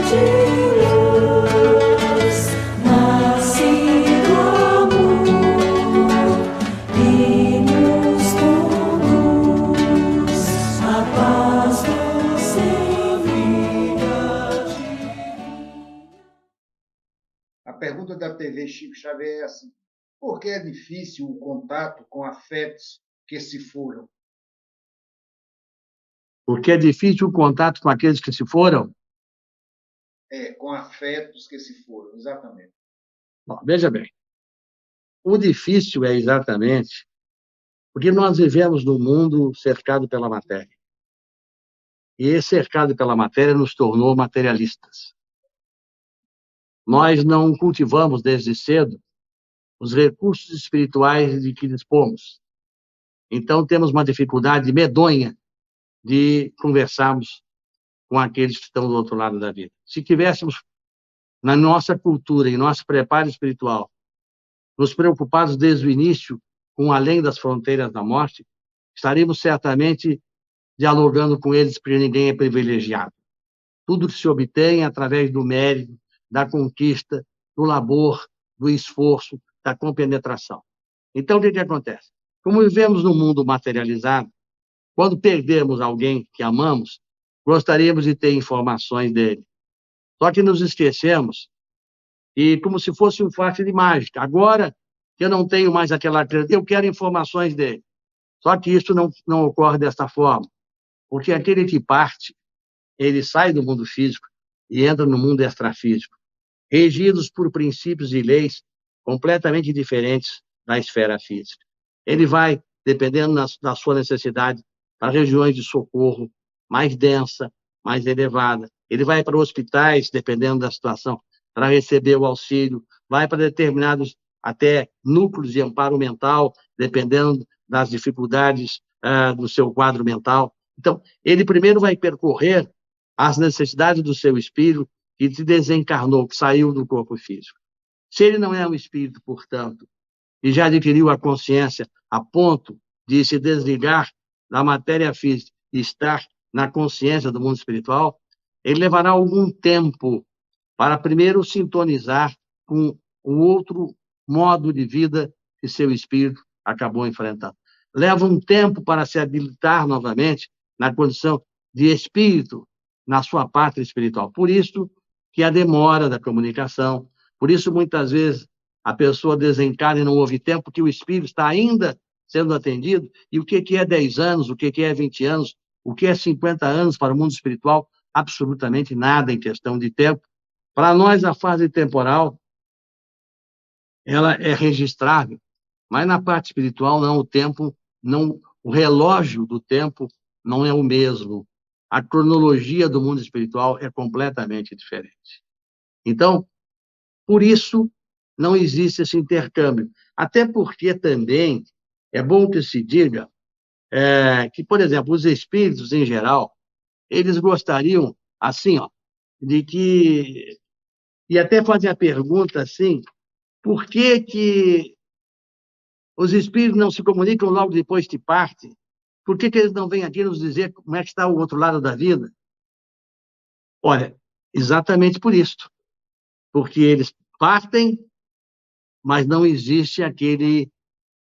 de luz, nasce do amor e nos conduz a paz doce vida divina. A pergunta da TV Chico Xavier é assim: por que é difícil o contato com afetos que se foram? Porque é difícil o contato com aqueles que se foram? Com afetos que se foram, exatamente. Bom, veja bem, o difícil é exatamente porque nós vivemos num mundo cercado pela matéria. E esse cercado pela matéria nos tornou materialistas. Nós não cultivamos desde cedo os recursos espirituais de que dispomos. Então, temos uma dificuldade medonha de conversarmos com aqueles que estão do outro lado da vida. Se tivéssemos, na nossa cultura e nosso preparo espiritual, nos preocupados desde o início com além das fronteiras da morte, estaríamos certamente dialogando com eles, porque ninguém é privilegiado. Tudo se obtém através do mérito, da conquista, do labor, do esforço, da compenetração. Então, o que acontece? Como vivemos num mundo materializado, quando perdemos alguém que amamos, gostaríamos de ter informações dele. Só que nos esquecemos, e como se fosse um passe de mágica. Agora que eu não tenho mais aquela crença, eu quero informações dele. Só que isso não ocorre desta forma, porque aquele que parte, ele sai do mundo físico e entra no mundo extrafísico, regidos por princípios e leis completamente diferentes da esfera física. Ele vai, dependendo da sua necessidade, para regiões de socorro mais densa, mais elevada. Ele vai para hospitais, dependendo da situação, para receber o auxílio, vai para determinados até núcleos de amparo mental, dependendo das dificuldades do seu quadro mental. Então, ele primeiro vai percorrer as necessidades do seu espírito que se desencarnou, que saiu do corpo físico. Se ele não é um espírito, portanto, e já adquiriu a consciência a ponto de se desligar da matéria física e estar na consciência do mundo espiritual, ele levará algum tempo para primeiro sintonizar com o outro modo de vida que seu espírito acabou enfrentando. Leva um tempo para se habilitar novamente na condição de espírito na sua pátria espiritual. Por isso que a demora da comunicação, por isso muitas vezes a pessoa desencarna e não houve tempo, porque o espírito está ainda sendo atendido. E o que é 10 anos, o que é 20 anos, o que é 50 anos para o mundo espiritual? Absolutamente nada em questão de tempo. Para nós, a fase temporal, ela é registrável, mas na parte espiritual, não, o tempo, não, o relógio do tempo não é o mesmo. A cronologia do mundo espiritual é completamente diferente. Então, por isso, não existe esse intercâmbio. Até porque também é bom que se diga que, por exemplo, os espíritos, em geral, eles gostariam, assim, ó, de que... E até fazer a pergunta assim, por que os espíritos não se comunicam logo depois que partem? Por que eles não vêm aqui nos dizer como é que está o outro lado da vida? Olha, exatamente por isso. Porque eles partem, mas não existe aquele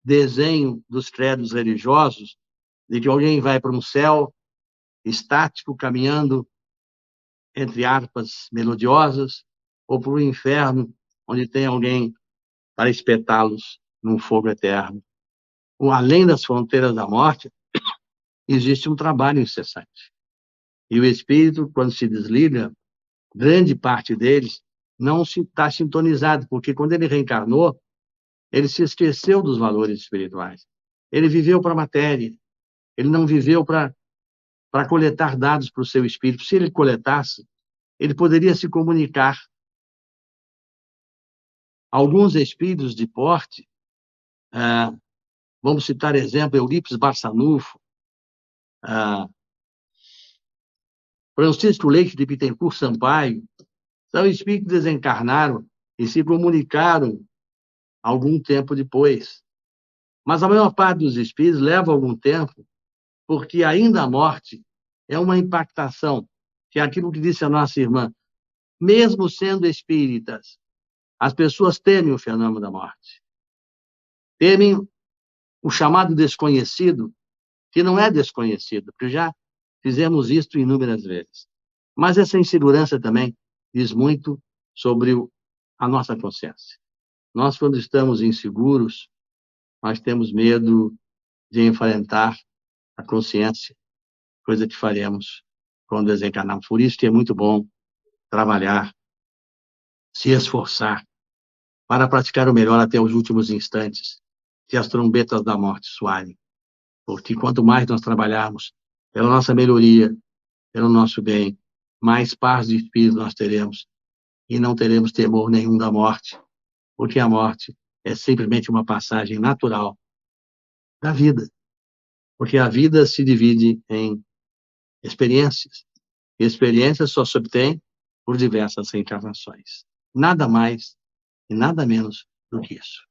desenho dos credos religiosos de que alguém vai para um céu estático, caminhando entre harpas melodiosas, ou para o inferno, onde tem alguém para espetá-los num fogo eterno. Além das fronteiras da morte, existe um trabalho incessante. E o espírito, quando se desliga, grande parte deles não está sintonizado, porque quando ele reencarnou, ele se esqueceu dos valores espirituais. Ele viveu para a matéria, ele não viveu para coletar dados para o seu espírito. Se ele coletasse, ele poderia se comunicar. Alguns espíritos de porte, vamos citar exemplo, Eurípides Barçanufo, Francisco Leite de Bittencourt Sampaio, são espíritos que desencarnaram e se comunicaram algum tempo depois. Mas a maior parte dos espíritos leva algum tempo, porque ainda a morte é uma impactação, que é aquilo que disse a nossa irmã, mesmo sendo espíritas, as pessoas temem o fenômeno da morte. Temem o chamado desconhecido, que não é desconhecido, porque já fizemos isto inúmeras vezes. Mas essa insegurança também diz muito sobre a nossa consciência. Nós, quando estamos inseguros, nós temos medo de enfrentar a consciência, coisa que faremos quando desencarnarmos. Por isso que é muito bom trabalhar, se esforçar, para praticar o melhor até os últimos instantes, que as trombetas da morte soarem. Porque quanto mais nós trabalharmos pela nossa melhoria, pelo nosso bem, mais paz de espírito nós teremos e não teremos temor nenhum da morte, porque a morte é simplesmente uma passagem natural da vida, porque a vida se divide em experiências, e experiências só se obtém por diversas reencarnações. Nada mais e nada menos do que isso.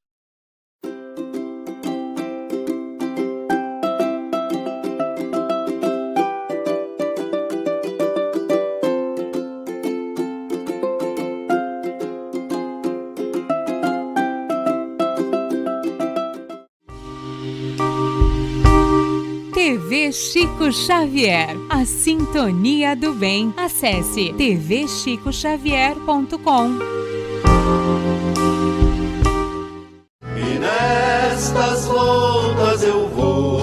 TV Chico Xavier, a sintonia do bem. Acesse tvchicoxavier.com. E nestas voltas eu vou,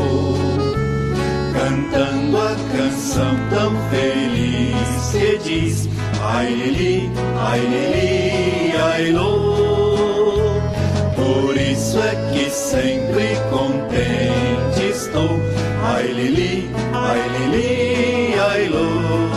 cantando a canção tão feliz que diz: ai lili, ai lô. Por isso é que sempre contente estou. Ai lili, ai lô.